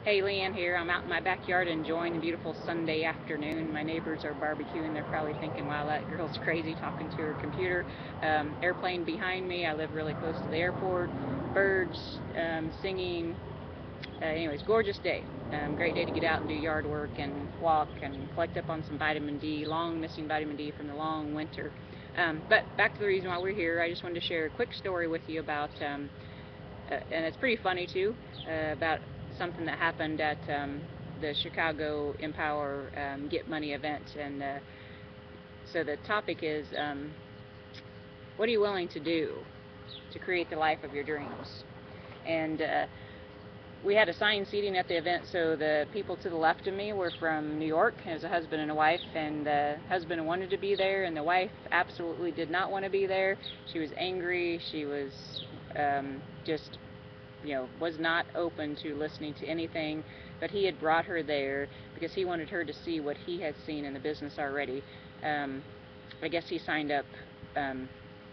Hey, Leanne here. I'm out in my backyard enjoying a beautiful Sunday afternoon. My neighbors are barbecuing. They're probably thinking, wow, that girl's crazy talking to her computer. Airplane behind me. I live really close to the airport. Birds singing. Anyways, gorgeous day. Great day to get out and do yard work and walk and collect up on some vitamin D, long missing vitamin D from the long winter. But back to the reason why we're here. I just wanted to share a quick story with you about and it's pretty funny too, about something that happened at the Chicago Empower Get Money event. And so the topic is, what are you willing to do to create the life of your dreams? And we had assigned seating at the event, so the people to the left of me were from New York. It was a husband and a wife, and the husband wanted to be there, and the wife absolutely did not want to be there. She was angry. She was just, was not open to listening to anything, but he had brought her there because he wanted her to see what he had seen in the business already. I guess he signed up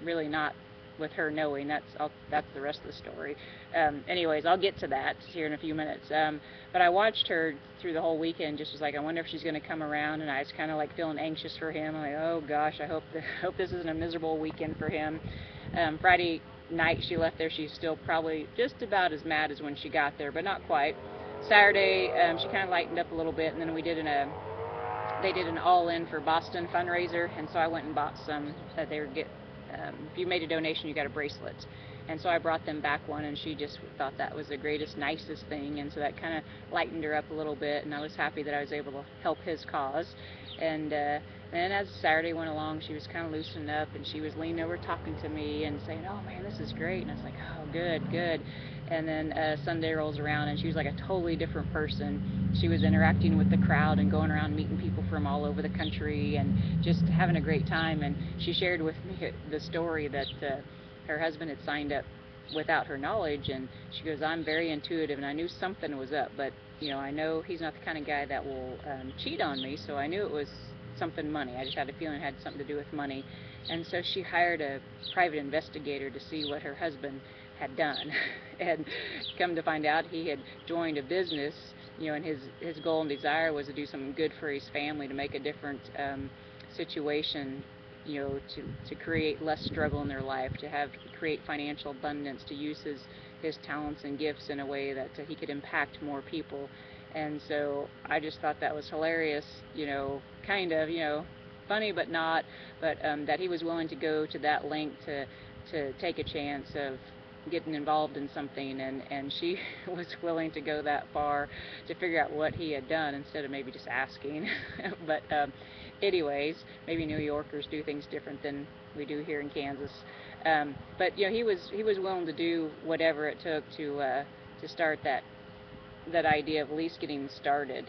really not with her knowing. That's the rest of the story. Anyways, I'll get to that here in a few minutes. But I watched her through the whole weekend, just was like, I wonder if she's going to come around, and I was kind of like feeling anxious for him. I'm like, oh gosh, I hope this isn't a miserable weekend for him. Friday night she left there, she's still probably just about as mad as when she got there, but not quite. Saturday, she kind of lightened up a little bit, and then they did an all-in for Boston fundraiser, and so I went and bought some. They would get, if you made a donation, you got a bracelet. And so I brought them back one, and she just thought that was the greatest, nicest thing, and so that kind of lightened her up a little bit, and I was happy that I was able to help his cause. And then as Saturday went along, she was kind of loosening up, and she was leaning over talking to me and saying, oh man, this is great. And I was like, oh, good, good. And then Sunday rolls around, and she was like a totally different person. She was interacting with the crowd and going around meeting people from all over the country and just having a great time. And she shared with me the story that her husband had signed up without her knowledge, and she goes, I'm very intuitive, and I knew something was up, but I know he's not the kind of guy that will cheat on me, so I knew it was something money. I just had a feeling it had something to do with money. And so she hired a private investigator to see what her husband had done. And come to find out, he had joined a business, and his goal and desire was to do something good for his family, to make a different situation, to create less struggle in their life, to create financial abundance, to use his talents and gifts in a way that he could impact more people. And so I just thought that was hilarious, kind of, funny but not, but that he was willing to go to that length to take a chance of getting involved in something, and she was willing to go that far to figure out what he had done instead of maybe just asking. But anyways, maybe New Yorkers do things different than we do here in Kansas. But he was willing to do whatever it took to start that idea of at least getting started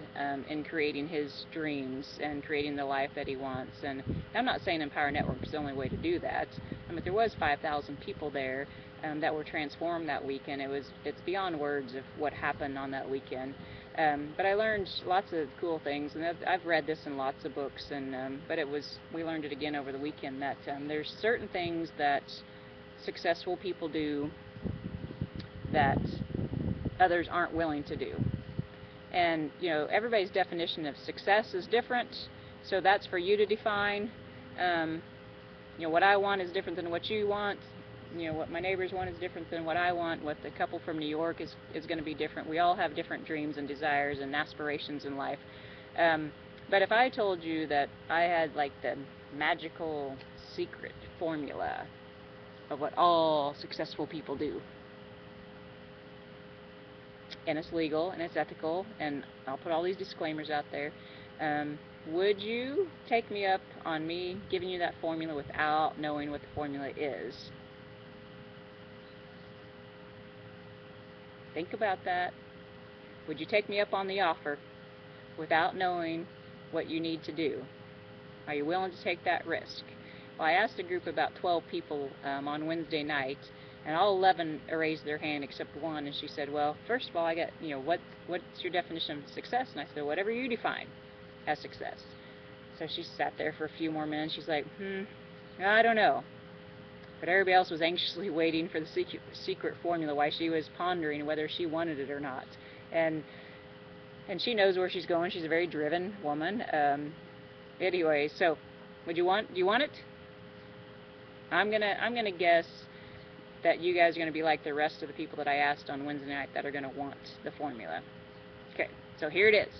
in creating his dreams and creating the life that he wants. And I'm not saying Empower Network is the only way to do that. There was 5,000 people there that were transformed that weekend. It's beyond words of what happened on that weekend. But I learned lots of cool things, and I've read this in lots of books, and but we learned it again over the weekend, that there's certain things that successful people do that others aren't willing to do. And everybody's definition of success is different, so that's for you to define. What I want is different than what you want. What my neighbors want is different than what I want. What the couple from New York is going to be different. We all have different dreams and desires and aspirations in life. But if I told you that I had like the magical secret formula of what all successful people do, and it's legal and it's ethical, and I'll put all these disclaimers out there, would you take me up on me giving you that formula without knowing what the formula is? Think about that. Would you take me up on the offer without knowing what you need to do? Are you willing to take that risk? Well, I asked a group of about 12 people on Wednesday night, and all 11 raised their hand except one, and she said, well, first of all, I got, what's your definition of success? And I said, whatever you define as success. So she sat there for a few more minutes. She's like, I don't know. But everybody else was anxiously waiting for the secret formula while she was pondering whether she wanted it or not. And and she knows where she's going. She's a very driven woman. Anyway, so do you want it? I'm gonna guess that you guys are gonna be like the rest of the people that I asked on Wednesday night that are gonna want the formula. Okay, so here it is.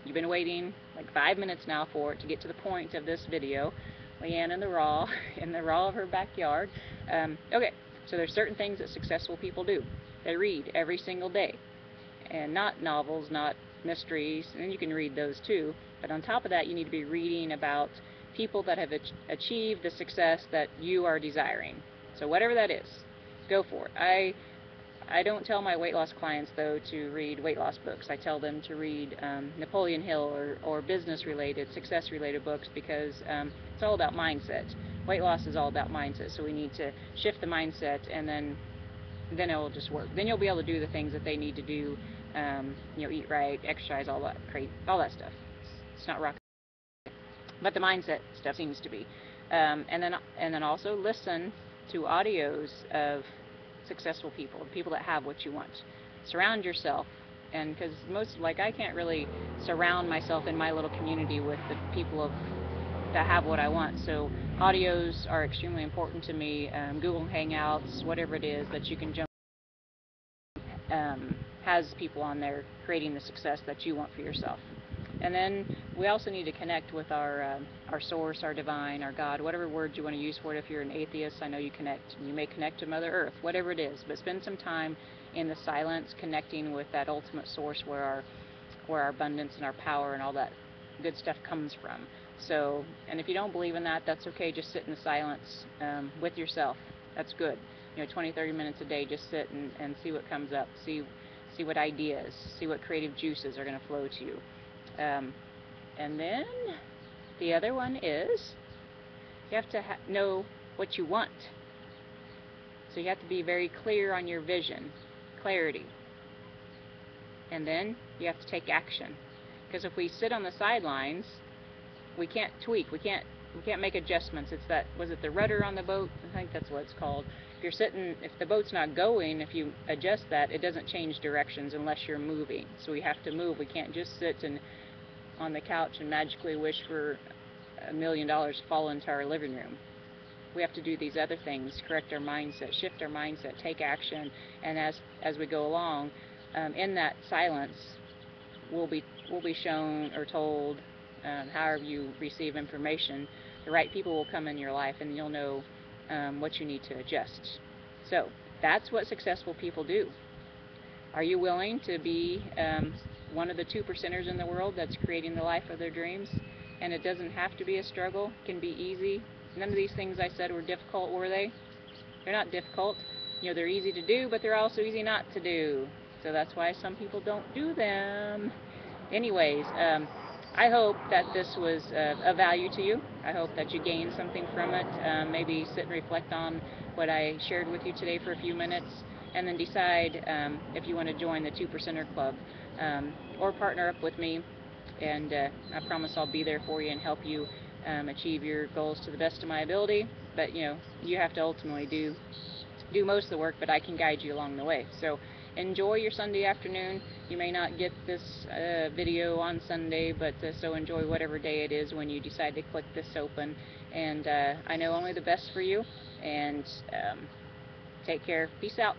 You've been waiting like 5 minutes now for it to get to the point of this video. Leanne in the raw, in the raw of her backyard. Okay, so there's certain things that successful people do. They read every single day, and not novels, not mysteries, and you can read those too. But on top of that, you need to be reading about people that have achieved the success that you are desiring. So whatever that is, go for it. I don't tell my weight loss clients, though, to read weight loss books. I tell them to read Napoleon Hill or business-related, success-related books, because it's all about mindset. Weight loss is all about mindset, so we need to shift the mindset, and then it will just work. Then you'll be able to do the things that they need to do, eat right, exercise, all that stuff. It's not rocket science, but the mindset stuff seems to be. And then also listen to audios of successful people that have what you want. Surround yourself, and because I can't really surround myself in my little community with the people that have what I want. So audios are extremely important to me. Google Hangouts, whatever it is that you can jump, has people on there creating the success that you want for yourself. And then we also need to connect with our source, our divine, our God, whatever word you want to use for it. If you're an atheist, I know you may connect to Mother Earth, whatever it is. But spend some time in the silence, connecting with that ultimate source where our abundance and our power and all that good stuff comes from. So, and if you don't believe in that, that's okay. Just sit in the silence with yourself. That's good. 20-30 minutes a day, just sit and see what comes up. See what ideas, see what creative juices are going to flow to you. And then the other one is you have to know what you want. So you have to be very clear on your vision, clarity. And then you have to take action. Because if we sit on the sidelines, we can't tweak, we can't make adjustments. It's that, was it the rudder on the boat? I think that's what it's called. If the boat's not going, if you adjust that, it doesn't change directions unless you're moving. So we have to move. We can't just sit on the couch and magically wish for $1 million to fall into our living room. We have to do these other things, correct our mindset, shift our mindset, take action, and as we go along, in that silence, we'll be shown or told, however you receive information, the right people will come in your life, and you'll know what you need to adjust. So that's what successful people do. Are you willing to be one of the 2%ers in the world that's creating the life of their dreams? And it doesn't have to be a struggle. It can be easy. None of these things I said were difficult, were they? They're not difficult. They're easy to do, but they're also easy not to do. So that's why some people don't do them. Anyways, I hope that this was of value to you. I hope that you gained something from it. Maybe sit and reflect on what I shared with you today for a few minutes, and then decide if you want to join the 2%er Club, or partner up with me, and I promise I'll be there for you and help you achieve your goals to the best of my ability. But you have to ultimately do most of the work, but I can guide you along the way. So enjoy your Sunday afternoon. You may not get this video on Sunday, but so enjoy whatever day it is when you decide to click this open. And I know only the best for you, and take care. Peace out.